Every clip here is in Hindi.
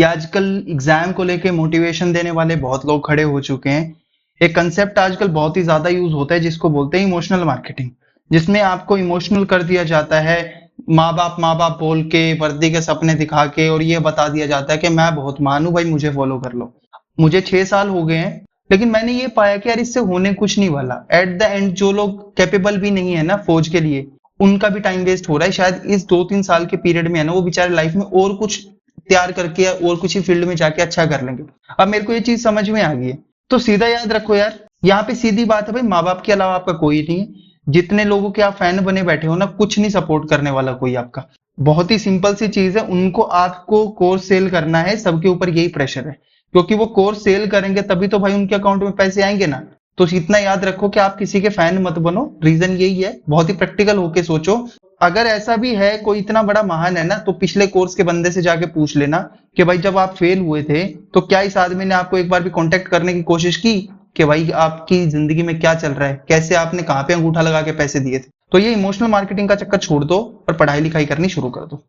ये आजकल एग्जाम को लेके मोटिवेशन देने वाले बहुत लोग खड़े हो चुके हैं। एक कंसेप्ट आजकल बहुत ही ज्यादा यूज होता है जिसको बोलते हैं इमोशनल मार्केटिंग, जिसमें आपको इमोशनल कर दिया जाता है। माँ बाप बोल के, वर्दी के सपने दिखा के, और ये बता दिया जाता है कि मैं बहुत महान हूं भाई, मुझे फॉलो कर लो। मुझे 6 साल हो गए हैं, लेकिन मैंने ये पाया कि यार इससे होने कुछ नहीं वाला। एट द एंड जो लोग कैपेबल भी नहीं है ना फौज के लिए, उनका भी टाइम वेस्ट हो रहा है। शायद इस 2-3 साल के पीरियड में है ना, वो बेचारे लाइफ में और कुछ तैयार करके और कुछ ही फील्ड में जाके अच्छा कर लेंगे। अब मेरे को ये चीज समझ में आ गई है। तो सीधा याद रखो यार, यहाँ पे सीधी बात है भाई, माँ बाप के अलावा आपका कोई नहीं है। जितने लोगों के आप फैन बने बैठे हो ना, कुछ नहीं सपोर्ट करने वाला कोई आपका। बहुत ही सिंपल सी चीज है, उनको आपको कोर्स सेल करना है, सबके ऊपर यही प्रेशर है, क्योंकि वो कोर्स सेल करेंगे तभी तो भाई उनके अकाउंट में पैसे आएंगे ना। तो इतना याद रखो कि आप किसी के फैन मत बनो, रीजन यही है। बहुत ही प्रैक्टिकल होके सोचो। अगर ऐसा भी है कोई इतना बड़ा महान है ना, तो पिछले कोर्स के बंदे से जाके पूछ लेना कि भाई जब आप फेल हुए थे तो क्या इस आदमी ने आपको एक बार भी कांटेक्ट करने की कोशिश की कि भाई आपकी जिंदगी में क्या चल रहा है, कैसे आपने कहाँ पे अंगूठा लगा के पैसे दिए थे। तो ये इमोशनल मार्केटिंग का चक्कर छोड़ दो और पढ़ाई लिखाई करनी शुरू कर दो।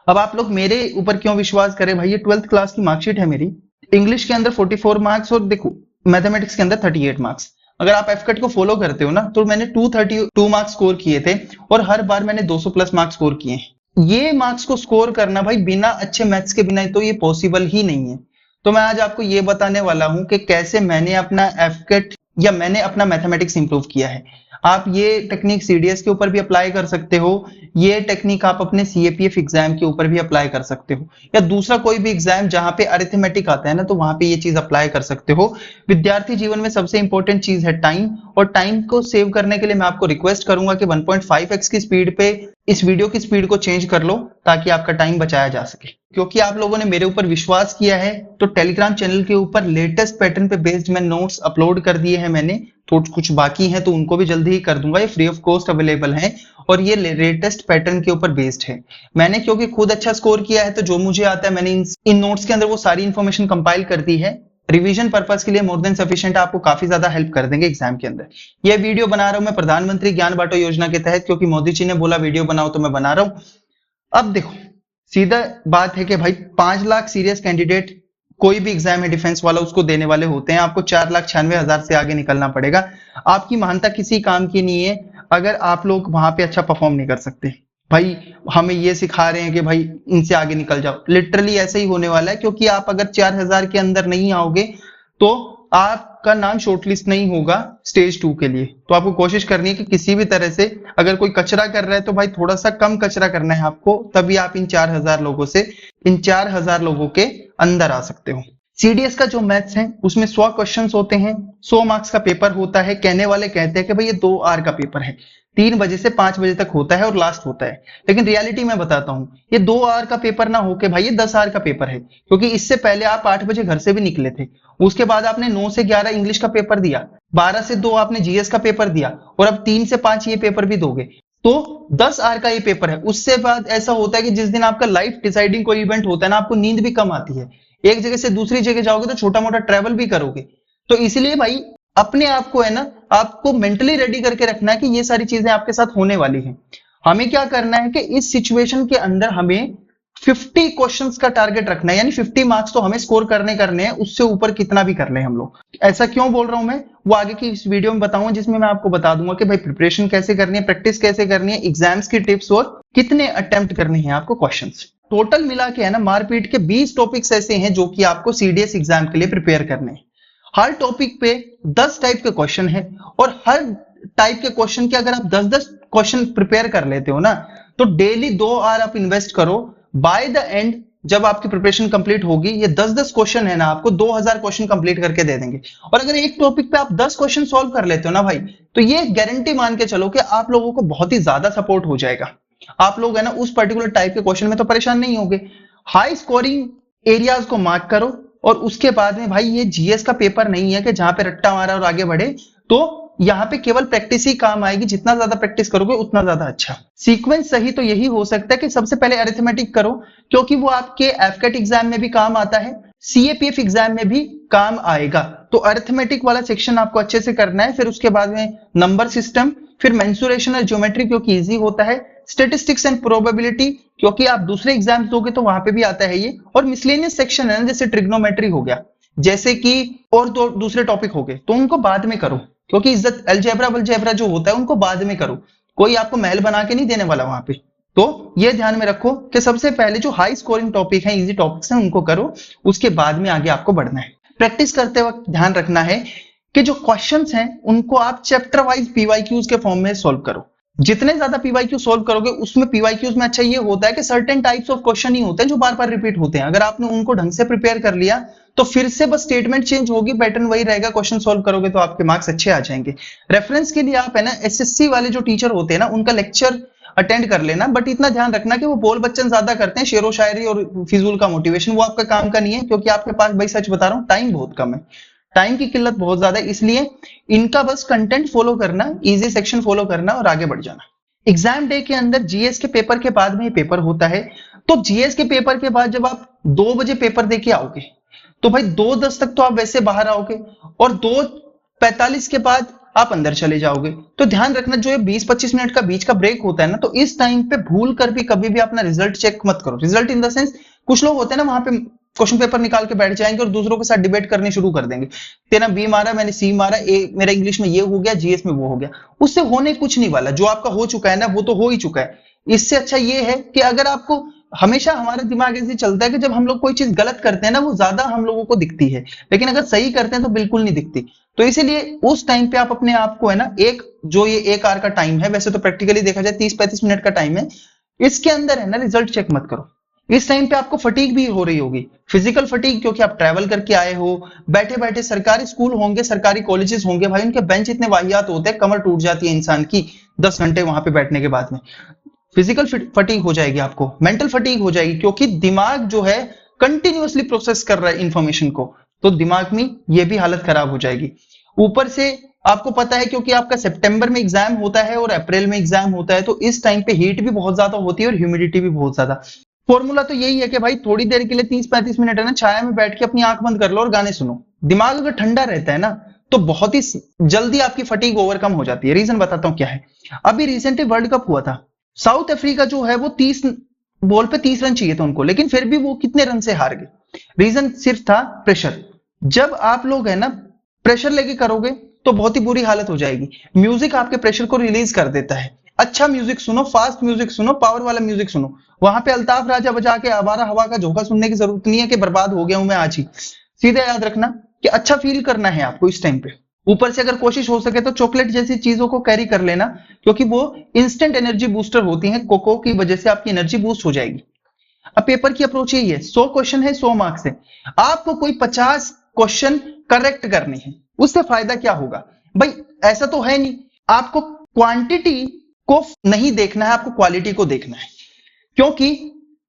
अब आप लोग मेरे ऊपर क्यों विश्वास करें भाई, ये 12th क्लास की मार्कशीट है मेरी। इंग्लिश के अंदर 44 मार्क्स और देखो मैथमेटिक्स के अंदर 38 मार्क्स। अगर आप एफकट को फॉलो करते हो ना, तो मैंने 232 मार्क्स स्कोर किए थे और हर बार मैंने 200 प्लस मार्क्स स्कोर किए हैं। ये मार्क्स को स्कोर करना भाई बिना अच्छे मैथ्स के बिना तो ये पॉसिबल ही नहीं है। तो मैं आज आपको ये बताने वाला हूं कि कैसे मैंने अपना एफकट या मैंने अपना मैथमेटिक्स इंप्रूव किया है। आप ये टेक्निक सीडीएस के ऊपर भी अप्लाई कर सकते हो, ये टेक्निक आप अपने सीएपीएफ एग्जाम के ऊपर भी अप्लाई कर सकते हो, या दूसरा कोई भी एग्जाम जहां पे अरिथमेटिक आता है ना, तो वहां पे ये चीज अप्लाई कर सकते हो। विद्यार्थी जीवन में सबसे इंपॉर्टेंट चीज है टाइम, और टाइम को सेव करने के लिए मैं आपको रिक्वेस्ट करूंगा कि 1.5x की स्पीड पे इस वीडियो की स्पीड को चेंज कर लो, ताकि आपका टाइम बचाया जा सके। क्योंकि आप लोगों ने मेरे ऊपर विश्वास किया है, तो टेलीग्राम चैनल के ऊपर लेटेस्ट पैटर्न पे बेस्ड मैं नोट्स अपलोड कर दिए हैं मैंने। तो कुछ बाकी हैं तो उनको भी जल्दी ही कर दूंगा, ये फ्री ऑफ कॉस्ट अवेलेबल हैं और ये लेटेस्ट पैटर्न के ऊपर बेस्ड है। मैंने क्योंकि खुद अच्छा स्कोर किया है, तो जो मुझे आता है मैंने इन नोट्स के अंदर वो सारी इंफॉर्मेशन कंपाइल कर दी है। रिवीजन पर्पस के लिए मोर देन सफिशिएंट, आपको काफी ज्यादा हेल्प कर देंगे एग्जाम के अंदर। यह वीडियो बना रहा हूं मैं प्रधानमंत्री ज्ञान बांटो योजना के तहत, क्योंकि मोदी जी ने बोला वीडियो बनाओ तो मैं बना रहा हूं। अब देखो सीधा बात है कि भाई 5 लाख सीरियस कैंडिडेट कोई भी एग्जाम है डिफेंस वाला उसको देने वाले होते हैं। आपको 4,96,000 से आगे निकलना पड़ेगा। आपकी महानता किसी काम की नहीं है अगर आप लोग वहां पे अच्छा परफॉर्म नहीं कर सकते। भाई हमें ये सिखा रहे हैं कि भाई इनसे आगे निकल जाओ, लिटरली ऐसे ही होने वाला है। क्योंकि आप अगर 4,000 के अंदर नहीं आओगे तो आपका नाम शॉर्टलिस्ट नहीं होगा स्टेज 2 के लिए। तो आपको कोशिश करनी है कि किसी भी तरह से अगर कोई कचरा कर रहा है तो भाई थोड़ा सा कम कचरा करना है आपको, तभी आप इन 4,000 लोगों से, इन 4,000 लोगों के अंदर आ सकते हो। सीडीएस का जो मैथ्स है उसमें 100 क्वेश्चंस होते हैं, 100 मार्क्स का पेपर होता है। कहने वाले कहते हैं कि भाई ये 2 आवर का पेपर है, 3 बजे से 5 बजे तक होता है और लास्ट होता है। लेकिन रियलिटी में बताता हूं, ये 2 आवर का पेपर ना होके भाई ये 10 आवर का पेपर है। क्योंकि इससे पहले आप 8 बजे घर से भी निकले थे, उसके बाद आपने 9 से 11 इंग्लिश का पेपर दिया, 12 से 2 आपने जीएस का पेपर दिया, और अब 3 से 5 ये पेपर भी दोगे, तो 10 आवर का ये पेपर है। उससे बाद ऐसा होता है कि जिस दिन आपका लाइफ डिसाइडिंग कोई इवेंट होता है ना, आपको नींद भी कम आती है। एक जगह से दूसरी जगह जाओगे तो छोटा मोटा ट्रेवल भी करोगे। तो इसलिए भाई अपने आप को है ना, आपको मेंटली रेडी करके रखना है कि ये सारी चीजें आपके साथ होने वाली हैं। हमें क्या करना है कि इस सिचुएशन के अंदर हमें 50 क्वेश्चंस का टारगेट रखना है, यानी 50 मार्क्स तो हमें स्कोर करने हैं, उससे ऊपर कितना भी कर ले हम लोग। ऐसा क्यों बोल रहा हूं मैं, वो आगे की इस वीडियो में बताऊंगा, जिसमें मैं आपको बता दूंगा कि भाई प्रिपरेशन कैसे करनी है, प्रैक्टिस कैसे करनी है, एग्जाम्स की टिप्स और कितने अटेम्प्ट करने हैं आपको क्वेश्चंस। टोटल मिला के है ना मारपीट के 20 टॉपिक्स ऐसे हैं जो कि आपको सीडीएस एग्जाम के लिए प्रिपेयर करने हैं। हर टॉपिक पे 10 टाइप के क्वेश्चन है, और हर टाइप के क्वेश्चन के अगर आप 10-10 क्वेश्चन प्रिपेयर कर लेते हो ना, तो डेली 2 आवर आप इन्वेस्ट करो। बाय द एंड जब आपकी प्रिपरेशन कंप्लीट होगी, ये 10-10 क्वेश्चन है ना, आपको 2000 क्वेश्चन कंप्लीट करके दे देंगे। और अगर एक टॉपिक पे आप 10 क्वेश्चन सॉल्व कर लेते हो ना भाई, तो ये गारंटी मान के चलो कि आप लोगों को बहुत ही ज्यादा सपोर्ट हो जाएगा। आप लोग है ना उस पर्टिकुलर टाइप के क्वेश्चन में तो परेशान नहीं होंगे। हाई स्कोरिंग एरियाज को मार्क करो, और उसके बाद में भाई ये जीएस का पेपर नहीं है कि जहां पे रट्टा मारा और आगे बढ़े। तो यहाँ पे केवल प्रैक्टिस ही काम आएगी, जितना ज्यादा प्रैक्टिस करोगे उतना ज्यादा अच्छा। सीक्वेंस सही तो यही हो सकता है कि सबसे पहले अरिथमेटिक करो, क्योंकि वो आपके एफकेट एग्जाम में भी काम आता है, सीएपीएफ एग्जाम में भी काम आएगा। तो अरिथमेटिक वाला सेक्शन आपको अच्छे से करना है। फिर उसके बाद में नंबर सिस्टम, फिर मेंसुरेशन और ज्योमेट्री क्योंकि इजी होता है, स्टेटिस्टिक्स एंड प्रोबेबिलिटी क्योंकि आप दूसरे एग्जाम्स दोगे तो वहां पे भी आता है ये। और मिसलेनियस सेक्शन है ना, जैसे ट्रिग्नोमेट्री हो गया, जैसे कि और दो दूसरे टॉपिक हो गए, तो उनको बाद में करो, क्योंकि इज्जत अलजेब्रा वलजेब्रा जो होता है उनको बाद में करो, कोई आपको महल बना के नहीं देने वाला वहां पे। तो ये ध्यान में रखो कि सबसे पहले जो हाई स्कोरिंग टॉपिक है, इजी टॉपिक्स हैं, उनको करो, उसके बाद में आगे आपको बढ़ना है। प्रैक्टिस करते वक्त ध्यान रखना है कि जो क्वेश्चंस हैं उनको आप चैप्टर वाइज पीवाईक्यूज के फॉर्म में सॉल्व करो। जितने ज्यादा पीवाईक्यू सॉल्व करोगे, उसमें पीवाईक्यूज में अच्छा ये होता है कि सर्टेन टाइप्स ऑफ क्वेश्चन ही होते हैं जो बार बार रिपीट होते हैं। अगर आपने उनको ढंग से प्रिपेयर कर लिया तो फिर से बस स्टेटमेंट चेंज होगी, पैटर्न वही रहेगा, क्वेश्चन सॉल्व करोगे तो आपके मार्क्स अच्छे आ जाएंगे। रेफरेंस के लिए आप है ना एसएससी वाले जो टीचर होते हैं ना, उनका लेक्चर अटेंड कर लेना, बट इतना ध्यान रखना कि वो बोल बच्चन ज्यादा करते हैं, शेरो शायरी और फिजूल का मोटिवेशन वो आपका काम का नहीं है, क्योंकि आपके पास, भाई सच बता रहा हूँ, टाइम बहुत कम है, टाइम की किल्लत बहुत ज्यादा है, इसलिए इनका बस कंटेंट फॉलो करना, इजी सेक्शन फॉलो करना और आगे बढ़ जाना। एग्जाम डे के अंदर जीएस के पेपर के बाद में पेपर होता है, तो जीएस के पेपर के बाद जब आप 2 बजे पेपर देके आओगे तो भाई 2:10 तक तो आप वैसे बाहर आओगे, और 2:45 के बाद आप अंदर चले जाओगे। तो ध्यान रखना, जो ये 20-25 मिनट का बीच का ब्रेक होता है ना, तो इस टाइम पे भूल कर भी कभी भी अपना रिजल्ट चेक मत करो। रिजल्ट इन द सेंस, कुछ लोग होते हैं ना वहां पे क्वेश्चन पेपर निकाल के बैठ जाएंगे और दूसरों के साथ डिबेट करनी शुरू कर देंगे, तेरा बी मारा, मैंने सी मारा, मेरा इंग्लिश में ये हो गया, जीएस में वो हो गया। उससे होने कुछ नहीं वाला, जो आपका हो चुका है ना वो तो हो ही चुका है। इससे अच्छा ये है कि अगर आपको, हमेशा हमारा दिमाग ऐसे चलता है कि जब हम लोग कोई चीज गलत करते हैं ना, वो ज्यादा हम लोगों को दिखती है, लेकिन अगर सही करते हैं तो बिल्कुल नहीं दिखती। तो इसीलिए उस टाइम पे आप अपने आप को है ना, जो ये 1 आवर का टाइम है, वैसे तो प्रैक्टिकली देखा जाए 30-35 मिनट का टाइम है, इसके अंदर है ना रिजल्ट चेक मत करो। इस टाइम पे आपको फटीग भी हो रही होगी, फिजिकल फटीग, क्योंकि आप ट्रैवल करके आए हो, बैठे बैठे, सरकारी स्कूल होंगे, सरकारी कॉलेजेस होंगे, भाई उनके बेंच इतने वाहियात होते हैं, कमर टूट जाती है इंसान की 10 घंटे वहां पे बैठने के बाद में। फिजिकल फटीग हो जाएगी आपको, मेंटल फटीग हो जाएगी, क्योंकि दिमाग जो है कंटिन्यूअसली प्रोसेस कर रहा है इंफॉर्मेशन को, तो दिमाग में ये भी हालत खराब हो जाएगी। ऊपर से आपको पता है, क्योंकि आपका सितंबर में एग्जाम होता है और अप्रैल में एग्जाम होता है, तो इस टाइम पे हीट भी बहुत ज्यादा होती है और ह्यूमिडिटी भी बहुत ज्यादा। फॉर्मूला तो यही है कि भाई थोड़ी देर के लिए 30-35 मिनट है ना, छाया में बैठ के अपनी आंख बंद कर लो और गाने सुनो। दिमाग अगर ठंडा रहता है ना, तो बहुत ही जल्दी आपकी फटीग ओवरकम हो जाती है। रीजन बताता हूं क्या है। अभी रिसेंटली वर्ल्ड कप हुआ था, साउथ अफ्रीका जो है वो 30 बॉल पे 30 रन चाहिए थे उनको, लेकिन फिर भी वो कितने रन से हार गए। रीजन सिर्फ था प्रेशर। जब आप लोग है ना प्रेशर लेके करोगे तो बहुत ही बुरी हालत हो जाएगी। म्यूजिक आपके प्रेशर को रिलीज कर देता है। अच्छा म्यूजिक सुनो, फास्ट म्यूजिक सुनो, पावर वाला म्यूजिक सुनो। वहां पे अल्ताफ राजा बजा के आवारा हवा का झोंका सुनने की जरूरत नहीं है कि बर्बाद हो गया हूं मैं आज ही। सीधे याद रखना कि अच्छा फील करना है आपको इस टाइम पे। ऊपर से अगर कोशिश हो सके तो चॉकलेट जैसी चीजों को कैरी कर लेना, क्योंकि वो इंस्टेंट एनर्जी बूस्टर होती हैं। कोको की वजह से आपकी एनर्जी बूस्ट हो जाएगी। अब पेपर की अप्रोच यही है, 100 क्वेश्चन है, 100 मार्क्स है, आपको कोई 50 क्वेश्चन करेक्ट करने हैं। उससे फायदा क्या होगा भाई? ऐसा तो है नहीं, आपको क्वांटिटी को नहीं देखना है, आपको क्वालिटी को देखना है। क्योंकि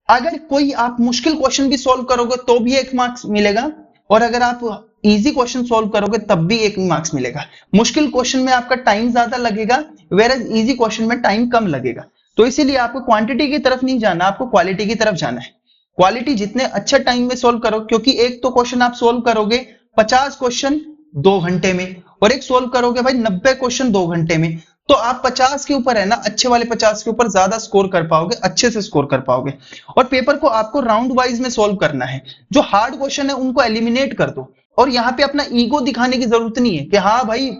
अगर कोई आप मुश्किल क्वेश्चन भी सॉल्व करोगे तो भी 1 मार्क्स मिलेगा, और अगर आप इजी क्वेश्चन सॉल्व करोगे तब भी 1 मार्क्स मिलेगा। मुश्किल क्वेश्चन में आपका टाइम ज्यादा लगेगा, वेयर इजी क्वेश्चन में टाइम कम लगेगा। तो इसीलिए आपको क्वांटिटी की तरफ नहीं जाना, आपको क्वालिटी की तरफ जाना है। क्वालिटी जितने अच्छे टाइम में सॉल्व करो, क्योंकि एक तो क्वेश्चन आप सॉल्व करोगे 50 क्वेश्चन 2 घंटे में, और एक सॉल्व करोगे भाई 90 क्वेश्चन 2 घंटे में, तो आप 50 के ऊपर है ना, अच्छे वाले 50 के ऊपर ज्यादा स्कोर कर पाओगे, अच्छे से स्कोर कर पाओगे। और पेपर को आपको राउंड वाइज में सॉल्व करना है। जो हार्ड क्वेश्चन है उनको एलिमिनेट कर दो, और यहाँ पे अपना ईगो दिखाने की जरूरत नहीं है कि हाँ भाई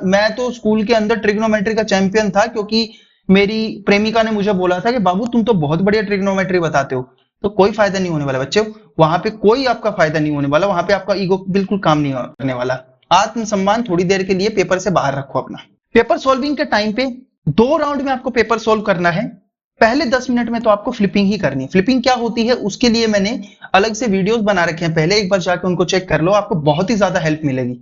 मैं तो स्कूल के अंदर ट्रिग्नोमेट्री का चैंपियन था, क्योंकि मेरी प्रेमिका ने मुझे बोला था कि बाबू तुम तो बहुत बढ़िया ट्रिग्नोमेट्री बताते हो। तो कोई फायदा नहीं होने वाला बच्चों, वहां पे कोई आपका फायदा नहीं होने वाला, वहां पे आपका ईगो बिल्कुल काम नहीं करने वाला। आत्मसम्मान थोड़ी देर के लिए पेपर से बाहर रखो अपना। पेपर सॉल्विंग के टाइम पे 2 राउंड में आपको पेपर सॉल्व करना है। पहले 10 मिनट में तो आपको फ्लिपिंग ही करनी है। फ्लिपिंग क्या होती है उसके लिए मैंने अलग से वीडियोस बना रखे हैं, पहले एक बार जाकर उनको चेक कर लो, आपको बहुत ही ज्यादा हेल्प मिलेगी।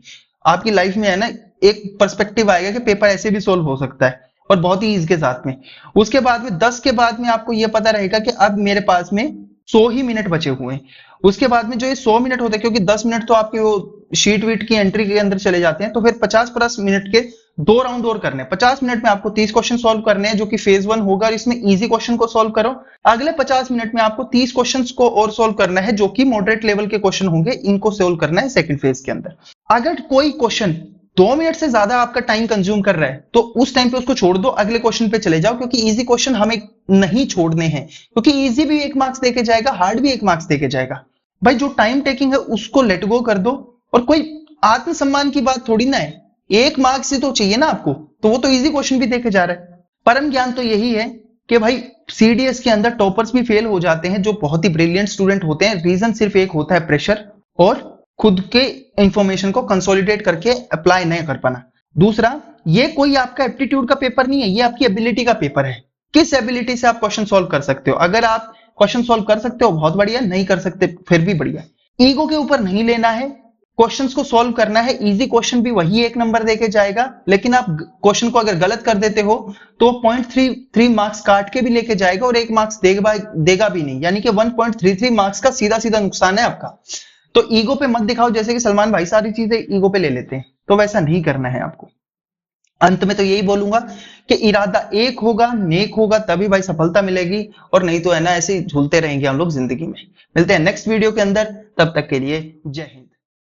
आपकी लाइफ में है ना एक पर्सपेक्टिव आएगा कि पेपर ऐसे भी सॉल्व हो सकता है, और बहुत ही ईज के साथ में। उसके बाद में 10 के बाद में आपको यह पता रहेगा कि अब मेरे पास में 100 ही मिनट बचे हुए हैं। उसके बाद में जो ये 100 मिनट होते हैं, क्योंकि 10 मिनट तो आपके वो शीट वीट की एंट्री के अंदर चले जाते हैं, तो फिर 50+ मिनट के 2 राउंड और करने हैं। 50 मिनट में आपको 30 क्वेश्चन सॉल्व करने हैं, जो कि फेज 1 होगा, और इसमें इजी क्वेश्चन को सॉल्व करो। अगले 50 मिनट में आपको 30 क्वेश्चन को और सॉल्व करना है, जो कि मॉडरेट लेवल के क्वेश्चन होंगे, इनको सॉल्व करना है सेकंड फेज के अंदर। अगर कोई क्वेश्चन 2 मिनट से ज्यादा आपका टाइम कंज्यूम कर रहा है तो उस टाइम पे उसको छोड़ दो, अगले क्वेश्चन पे चले जाओ, क्योंकि इजी क्वेश्चन हमें नहीं छोड़ने हैं, क्योंकि इजी भी 1 मार्क्स देके जाएगा, हार्ड भी 1 मार्क्स देके जाएगा। भाई जो टाइम टेकिंग है उसको लेट गो कर दो, और कोई आत्मसम्मान की बात थोड़ी ना है, 1 मार्क्स ही तो चाहिए ना आपको, तो वो तो इजी क्वेश्चन भी देके जा रहा है। परम ज्ञान तो यही है कि भाई सीडीएस के अंदर टॉपर्स भी फेल हो जाते हैं जो बहुत ही ब्रिलियंट स्टूडेंट होते हैं, रीजन सिर्फ एक होता है, प्रेशर और खुद के इंफॉर्मेशन को कंसोलिडेट करके अप्लाई नहीं कर पाना। दूसरा, ये कोई आपका एप्टीट्यूड का पेपर नहीं है, ये आपकी एबिलिटी का पेपर है, किस एबिलिटी से आप क्वेश्चन सॉल्व कर सकते हो। अगर आप क्वेश्चन सॉल्व कर सकते हो बहुत बढ़िया, नहीं कर सकते फिर भी बढ़िया। ईगो के ऊपर नहीं लेना है, क्वेश्चंस को सॉल्व करना है, इजी क्वेश्चन भी वही 1 नंबर देके जाएगा, लेकिन आप क्वेश्चन को अगर गलत कर देते हो तो 0.33 मार्क्स काट के भी लेके जाएगा और 1 मार्क्स देगा भी नहीं, यानी कि 1.33 मार्क्स का सीधा सीधा नुकसान है आपका। तो ईगो पे मत दिखाओ, जैसे कि सलमान भाई सारी चीजें ईगो पे ले लेते हैं, तो वैसा नहीं करना है आपको। अंत में तो यही बोलूंगा कि इरादा एक होगा, नेक होगा, तभी भाई सफलता मिलेगी, और नहीं तो है ना ऐसे ही झूलते रहेंगे हम लोग जिंदगी में। मिलते हैं नेक्स्ट वीडियो के अंदर, तब तक के लिए जय हिंद।